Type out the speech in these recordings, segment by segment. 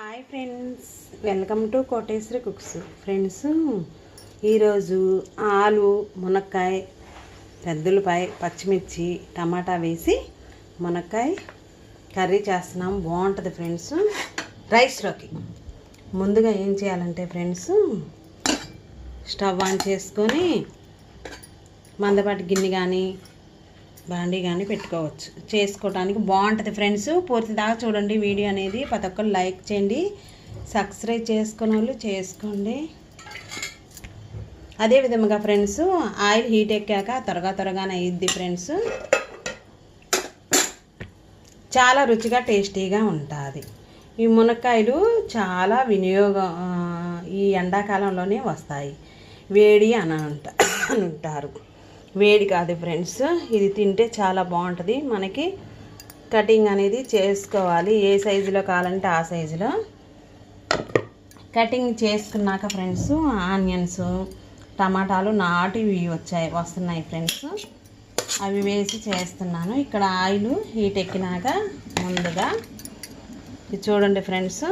Hi friends, welcome to Koteswari cooks. Friends, ఈరోజు ఆలు, మునక్కాయ, పెద్దలపాయ, పచ్చిమిర్చి, టమాటా వేసి మునక్కాయ కర్రీ చేస్తున్నాం. బాగుంటుంది ఫ్రెండ్స్ రైస్లోకి. ముందుగా ఏం చేయాలంటే ఫ్రెండ్స్, స్టవ్ ఆన్ చేసుకొని మందపాటి గిన్నె కానీ బాండీ కానీ పెట్టుకోవచ్చు. చేసుకోవడానికి బాగుంటుంది ఫ్రెండ్స్. పూర్తి దాకా చూడండి వీడియో అనేది. ప్రతి ఒక్కరు లైక్ చేయండి, సబ్స్క్రైబ్ చేసుకునే వాళ్ళు చేసుకోండి. అదే విధంగా ఫ్రెండ్స్, ఆయిల్ హీట్ ఎక్కాక త్వరగానే అయ్యిద్ది ఫ్రెండ్స్. చాలా రుచిగా టేస్టీగా ఉంటుంది. ఈ మునక్కాయలు చాలా వినియోగం ఈ ఎండాకాలంలోనే వస్తాయి. వేడి అని అంటారు. వేడి కాదు ఫ్రెండ్స్, ఇది తింటే చాలా బాగుంటుంది. మనకి కటింగ్ అనేది చేసుకోవాలి. ఏ సైజులో కావాలంటే ఆ సైజులో కటింగ్ చేసుకున్నాక ఫ్రెండ్స్, ఆనియన్స్, టమాటాలు నాటివి వస్తున్నాయి ఫ్రెండ్స్. అవి వేసి చేస్తున్నాను. ఇక్కడ ఆయిల్ హీట్ ఎక్కినాక ముందుగా ఇది చూడండి ఫ్రెండ్స్,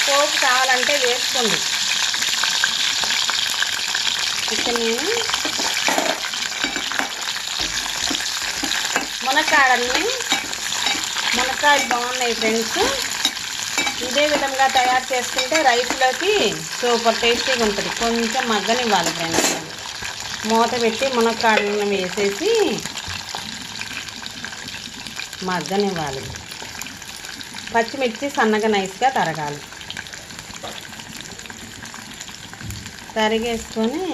పోపు కావాలంటే వేసుకోండి. ఇక్కడ నేను మునక్కాయలు బాగున్నాయి ఫ్రెండ్స్. ఇదే విధంగా తయారు చేసుకుంటే రైస్లోకి సూపర్ టేస్టీగా ఉంటుంది. కొంచెం మగ్గనివ్వాలి ఫ్రెండ్స్. మూత పెట్టి మునక్కాయలను వేసేసి మగ్గనివ్వాలి. పచ్చిమిర్చి సన్నగా నైస్గా తరగాలి. తరిగేసుకొని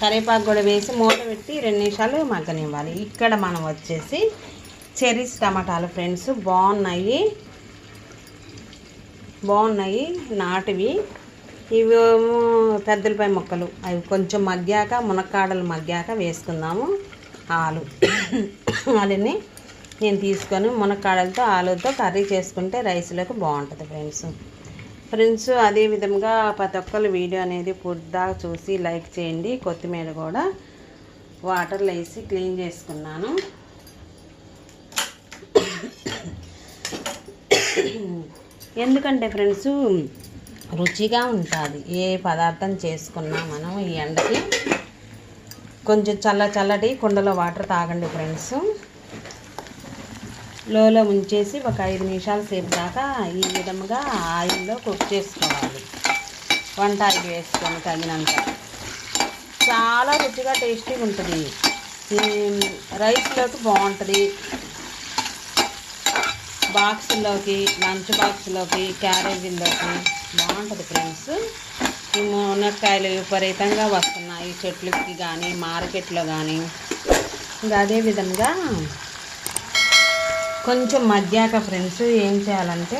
కరివేపాకు కూడా వేసి మూత పెట్టి 2 నిమిషాలు మగ్గనివ్వాలి. ఇక్కడ మనం వచ్చేసి చెరీస్ టమాటాలు ఫ్రెండ్స్ బాగున్నాయి నాటివి. ఇవి పెద్దలపై ముక్కలు. అవి కొంచెం మగ్గాక, మునక్కాడలు మగ్గాక వేసుకుందాము. ఆలుని నేను తీసుకొని మునక్కాడలతో ఆలుతో కర్రీ చేసుకుంటే రైస్లోకి బాగుంటుంది ఫ్రెండ్స్. అదే విధంగా ప్రతి ఒక్కరు వీడియో అనేది పూర్తిగా చూసి లైక్ చేయండి. కొత్తిమీర కూడా వాటర్లో వేసి క్లీన్ చేసుకున్నాను. ఎందుకంటే ఫ్రెండ్స్, రుచిగా ఉంటుంది ఏ పదార్థం చేసుకున్నా మనం. ఈ ఎండకి కొంచెం చల్లటి కుండలో వాటర్ తాగండి ఫ్రెండ్స్. లోలో ఉంచేసి ఒక 5 నిమిషాల సేపు దాకా ఈ విధంగా ఆయిల్లో కుక్ చేసుకోవాలి. వంట ఆయిల్ వేసుకొని తగినంత. చాలా రుచిగా టేస్టీగా ఉంటుంది. రైస్లోకి బాగుంటుంది. బాక్సుల్లోకి, లంచ్ బాక్స్లోకి, క్యారేజీల్లోకి బాగుంటుంది ఫ్రెండ్స్. ఈ మునక్కాయలు విపరీతంగా వస్తున్నాయి చెట్లకి కానీ మార్కెట్లో కానీ. ఇంకా అదే విధంగా కొంచెం మగ్గాక ఫ్రెండ్స్ ఏం చేయాలంటే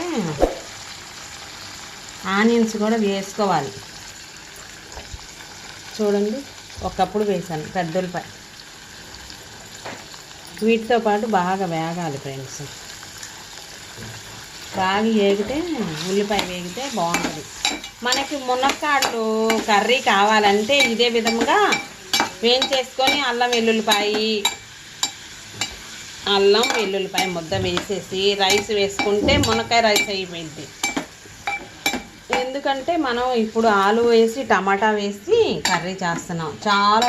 ఆనియన్స్ కూడా వేసుకోవాలి. చూడండి, ఒకప్పుడు వేసాను పెద్దలపై. వీటితో పాటు బాగా వేగాలి ఫ్రెండ్స్. బాగా వేగితే, ఉల్లిపాయ వేగితే బాగుంటుంది. మనకి మునక్కాడలు కర్రీ కావాలంటే ఇదే విధంగా వేయించేసుకొని అల్లం వెల్లుల్లిపాయ ముద్ద వేసేసి రైస్ వేసుకుంటే మునక్కాయ రైస్ అయిపోయింది. ఎందుకంటే మనం ఇప్పుడు ఆలు వేసి టమాటా వేసి కర్రీ చేస్తున్నాం. చాలా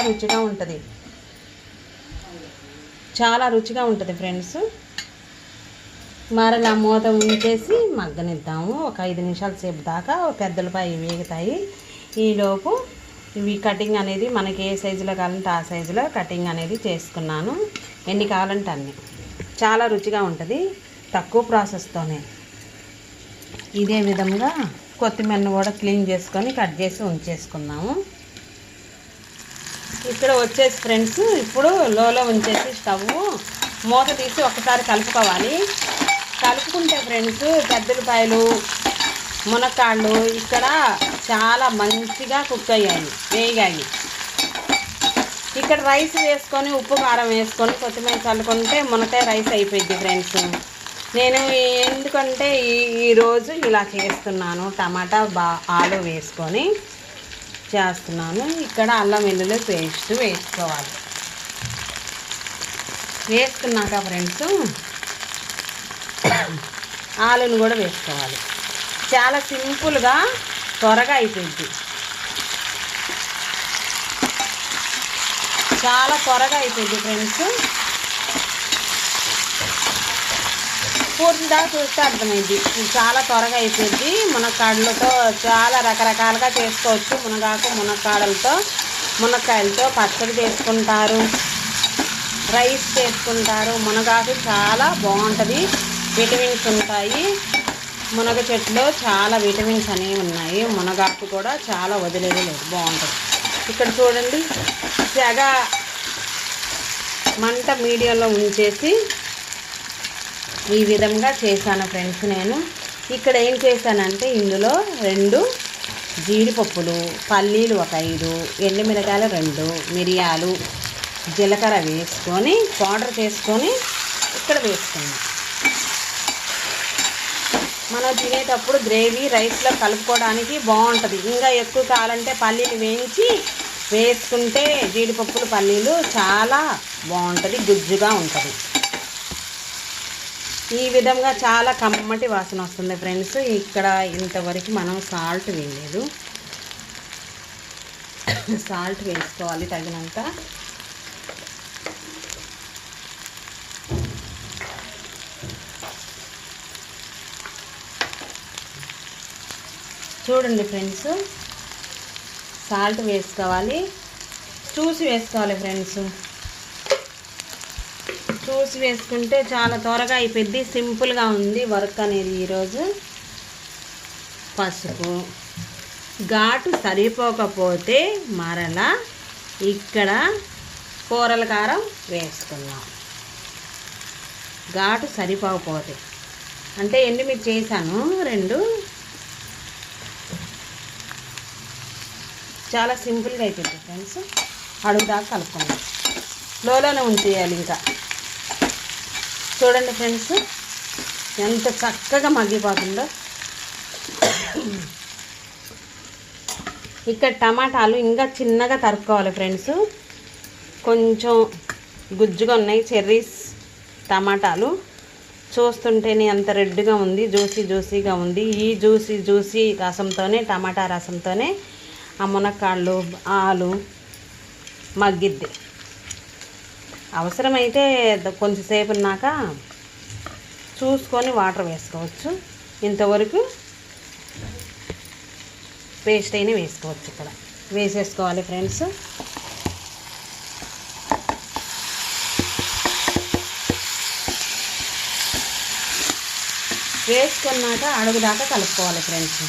రుచిగా ఉంటుంది ఫ్రెండ్స్. మరలా మూత ఉంచేసి మగ్గనిద్దాము ఒక 5 నిమిషాల సేపు దాకా. పెద్దలపై వేగుతాయి. ఈలోపు ఇవి కటింగ్ అనేది మనకి ఏ సైజులో కావాలంటే ఆ సైజులో కటింగ్ అనేది చేసుకున్నాను. ఎన్ని కావాలంటే అన్ని. చాలా రుచిగా ఉంటుంది తక్కువ ప్రాసెస్తోనే. ఇదే విధంగా కొత్తిమీరను కూడా క్లీన్ చేసుకొని కట్ చేసి ఉంచేసుకుందాము. ఇక్కడ వచ్చేసి ఫ్రెండ్స్, ఇప్పుడు లోలో ఉంచేసి స్టవ్ మూత తీసి ఒకసారి కలుపుకోవాలి. కలుపుకుంటే ఫ్రెండ్స్, పెద్దలపాయలు, మునక్కాళ్ళు ఇక్కడ చాలా మంచిగా కుక్ అయ్యాయి, వేగాయి. ఇక్కడ రైస్ వేసుకొని ఉప్పు కారం వేసుకొని కొత్తిమీర చల్లుకుంటే మునక్కాయ రైస్ అయిపోయింది ఫ్రెండ్స్. నేను ఎందుకంటే ఈరోజు ఇలా చేస్తున్నాను. టమాటా ఆలు వేసుకొని చేస్తున్నాను. ఇక్కడ అల్లం వెల్లుల్లి పేస్ట్ వేసుకోవాలి. వేసుకున్నాక ఫ్రెండ్స్ ఆలుని కూడా వేసుకోవాలి. చాలా సింపుల్గా త్వరగా అయిపోయింది. చాలా త్వరగా అయిపోయింది ఫ్రెండ్స్. పూర్తి దాకా చూస్తే అర్థమైంది. చాలా త్వరగా అయిపోయింది. మునక్కాడలతో చాలా రకరకాలుగా చేసుకోవచ్చు. మునగాకు మునక్కాడలతో మునక్కాయలతో పచ్చడి చేసుకుంటారు, రైస్ చేసుకుంటారు. మునగాకు చాలా బాగుంటుంది, విటమిన్స్ ఉంటాయి. మునగ చెట్టులో చాలా విటమిన్స్ అనేవి ఉన్నాయి. మునగాకు కూడా చాలా వదిలేదు, బాగుంటుంది. ఇక్కడ చూడండి, సెగ మంట మీడియంలో ఉంచేసి ఈ విధంగా చేశాను ఫ్రెండ్స్. నేను ఇక్కడ ఏం చేశానంటే ఇందులో 2 జీడిపప్పులు, పల్లీలు 5, ఎండుమిరకాయలు 2, మిరియాలు, జీలకర్ర వేసుకొని పౌడర్ చేసుకొని ఇక్కడ వేసుకున్నాం. మనం తినేటప్పుడు గ్రేవీ రైస్లో కలుపుకోవడానికి బాగుంటుంది. ఇంకా ఎక్కువ కావాలంటే పల్లీలు వేయించి వేసుకుంటే జీడిపప్పులు పల్లీలు చాలా బాగుంటుంది, గుజ్జుగా ఉంటుంది. ఈ విధంగా చాలా కమ్మటి వాసన వస్తుంది ఫ్రెండ్స్. ఇక్కడ ఇంతవరకు మనం సాల్ట్ వేయలేదు. సాల్ట్ వేసుకోవాలి తగినంత. చూడండి ఫ్రెండ్స్, సాల్ట్ వేసుకోవాలి. చూసి వేసుకోవాలి ఫ్రెండ్స్. చూసి వేసుకుంటే చాలా త్వరగా అయిపోద్ది. సింపుల్గా ఉంది వర్క్ అనేది ఈరోజు. పసుపు, ఘాటు సరిపోకపోతే మరలా ఇక్కడ కూరల కారం వేసుకున్నాం. ఘాటు సరిపోకపోతే అంటే ఎండుమిర్చి చేశాను 2. చాలా సింపుల్గా అయిపోయింది ఫ్రెండ్స్. అడుగు దాకా కలుపుకున్నాం. లోలోనే ఉంచేయాలి. ఇంకా చూడండి ఫ్రెండ్స్ ఎంత చక్కగా మగ్గిపోతుందో. ఇక్కడ టమాటాలు ఇంకా చిన్నగా తరుక్కోవాలి ఫ్రెండ్స్. కొంచెం గుజ్జుగా ఉన్నాయి చెర్రీస్ టమాటాలు. చూస్తుంటేనే అంత రెడ్గా ఉంది, జ్యూసీగా ఉంది. ఈ జ్యూసీ రసంతోనే, టమాటా రసంతోనే ఆ మునక్కాళ్ళు ఆలు మగ్గిద్ది. అవసరమైతే కొంచెంసేపు ఉన్నాక చూసుకొని వాటర్ వేసుకోవచ్చు. ఇంతవరకు పేస్ట్ అయినా వేసుకోవచ్చు. ఇక్కడ వేసేసుకోవాలి ఫ్రెండ్స్. వేసుకున్నాక అడుగుదాకా కలుపుకోవాలి ఫ్రెండ్స్.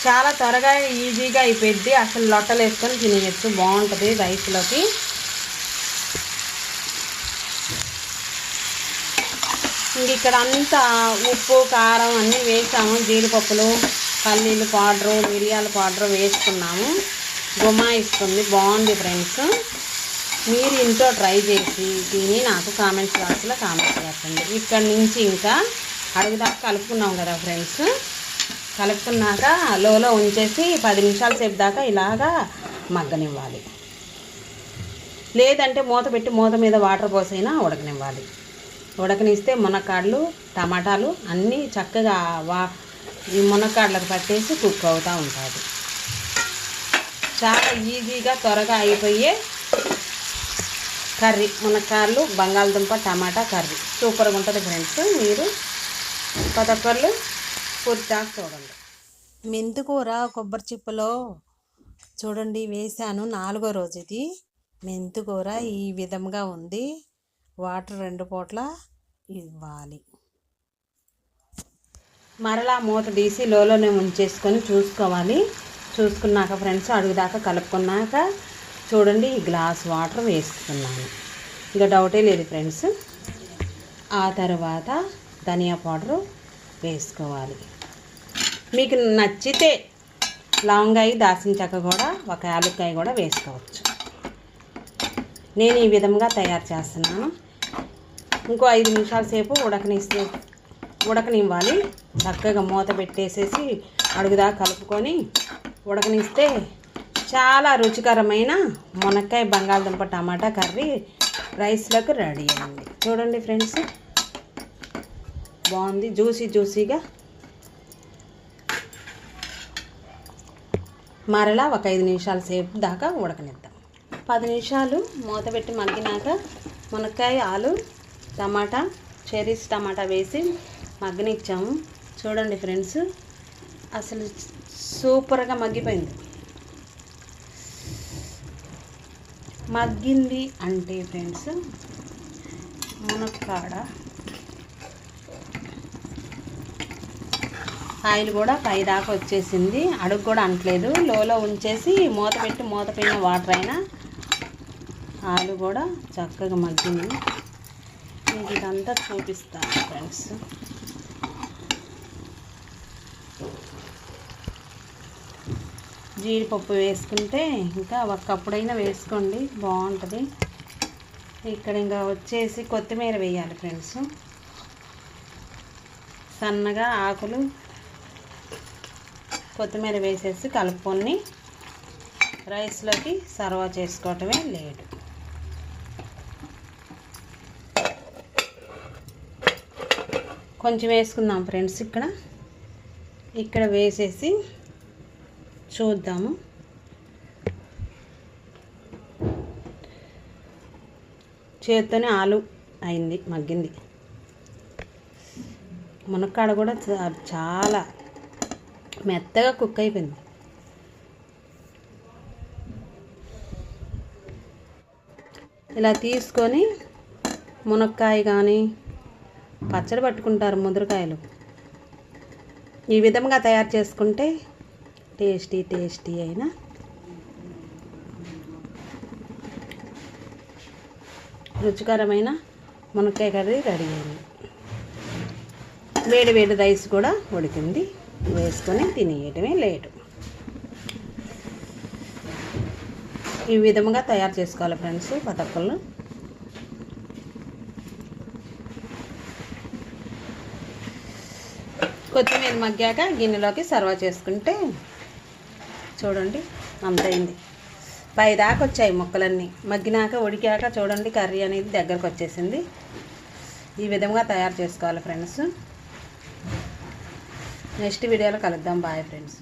చాలా త్వరగా ఈజీగా అయిపోయింది. అసలు లొట్టలు వేసుకొని తినేయచ్చు, బాగుంటుంది రైస్లోకి. ఇంక ఇక్కడ అంతా ఉప్పు కారం అన్నీ వేసాము. జీడిపప్పులు, పల్లీలు పౌడరు, మిరియాల పౌడరు వేసుకున్నాము. గుమాయిస్తుంది, బాగుంది ఫ్రెండ్స్. మీరు ఇంట్లో ట్రై చేసి తిని నాకు కామెంట్స్ బాక్స్లో కామెంట్స్ చేయండి. ఇక్కడ నుంచి ఇంకా అడుగుదాకా కలుపుకున్నాం కదా ఫ్రెండ్స్. కలుపుకున్నాక లోలో ఉంచేసి 10 నిమిషాల సేపు దాకా ఇలాగా మగ్గనివ్వాలి. లేదంటే మూత పెట్టి మూత మీద వాటర్ పోసైనా ఉడకనివ్వాలి. ఉడకనిస్తే మునక్కాడలు టమాటాలు అన్నీ చక్కగా ఈ మునక్కాడలకు పట్టేసి కుక్ అవుతూ ఉంటుంది. చాలా ఈజీగా త్వరగా అయిపోయే కర్రీ మునక్కాడలు బంగాళదుంప టమాటా కర్రీ సూపర్గా ఉంటుంది ఫ్రెండ్స్. మీరు ప్రతి ఒక్కళ్ళు పూర్తిగా చూడండి. మెంతికూర కొబ్బరి చిప్పలో చూడండి వేసాను. 4వ రోజు ఇది. మెంతికూర ఈ విధంగా ఉంది. వాటర్ 2 పూట్ల ఇవ్వాలి. మరలా మూత తీసి లోలోనే ఉంచేసుకొని చూసుకోవాలి. చూసుకున్నాక ఫ్రెండ్స్ అడుగుదాకా కలుపుకున్నాక చూడండి ఈ గ్లాస్ వాటర్ వేసుకున్నాను. ఇంకా డౌటే లేదు ఫ్రెండ్స్. ఆ తర్వాత ధనియా పౌడరు వేసుకోవాలి. మీకు నచ్చితే లవంగాయ దాల్చిన చెక్క కూడా ఒక యాలక్కాయ కూడా వేసుకోవచ్చు. నేను ఈ విధంగా తయారు చేస్తున్నాను. ఇంకో 5 నిమిషాల సేపు ఉడకనివ్వాలి. చక్కగా మూత పెట్టేసేసి అడుగుదాకా కలుపుకొని ఉడకనిస్తే చాలా రుచికరమైన మునక్కాయ బంగాళదుంప టమాటా కర్రీ రైస్లోకి రెడీ అయింది. చూడండి ఫ్రెండ్స్ బాగుంది, జ్యూసీగా. మరలా ఒక 5 నిమిషాల సేపు దాకా ఉడకనిద్దాం. 10 నిమిషాలు మూత పెట్టి మగ్గినాక మునక్కాయ, ఆలు, టమాటా, చెరీస్ టమాటా వేసి మగ్గనిచ్చాము. చూడండి ఫ్రెండ్స్, అసలు సూపర్గా మగ్గిపోయింది. మగ్గింది అంటే ఫ్రెండ్స్, మునక్కాడ ఆయిల్ కూడా పై దాకా వచ్చేసింది, అడుగు కూడా అంటలేదు. లోలో ఉంచేసి మూత పెట్టి మూత పైన వాటర్ అయినా ఆలు కూడా చక్కగా మగ్గింది. మీకు ఇదంతా చూపిస్తాను ఫ్రెండ్స్. జీడిపప్పు వేసుకుంటే ఇంకా ఒక్కప్పుడైనా వేసుకోండి, బాగుంటుంది. ఇక్కడ ఇంకా వచ్చేసి కొత్తిమీర వేయాలి ఫ్రెండ్స్. సన్నగా ఆకులు కొత్తిమీర వేసేసి కలుపుకొని రైస్లోకి సర్వ్ చేసుకోవటమే లేట్. కొంచెం వేసుకుందాం ఫ్రెండ్స్. ఇక్కడ వేసేసి చూద్దాము. చేత్తోనే ఆలు అయింది, మగ్గింది. మునక్కాడ కూడా చాలా మెత్తగా కుక్ అయిపోయింది. ఇలా తీసుకొని మునక్కాయ కానీ పచ్చడి పట్టుకుంటారు ముదురుకాయలు. ఈ విధంగా తయారు చేసుకుంటే టేస్టీ అయిన రుచికరమైన మునక్కాయ కర్రీ రెడీ అయింది. వేడి రైస్ కూడా ఉడికింది, వేసుకొని తినేయటమే లేటు. ఈ విధంగా తయారు చేసుకోవాలి ఫ్రెండ్స్ పతక్కలు. కొత్తిమీర మగ్గాక గిన్నెలోకి సర్వ్ చేసుకుంటే చూడండి అంతైంది. పై దాకా వచ్చాయి ముక్కలన్నీ. మగ్గినాక ఉడికాక చూడండి కర్రీ అనేది దగ్గరకు వచ్చేసింది. ఈ విధంగా తయారు చేసుకోవాలి ఫ్రెండ్స్. నెక్స్ట్ వీడియోలో కలుద్దాం. Bye friends.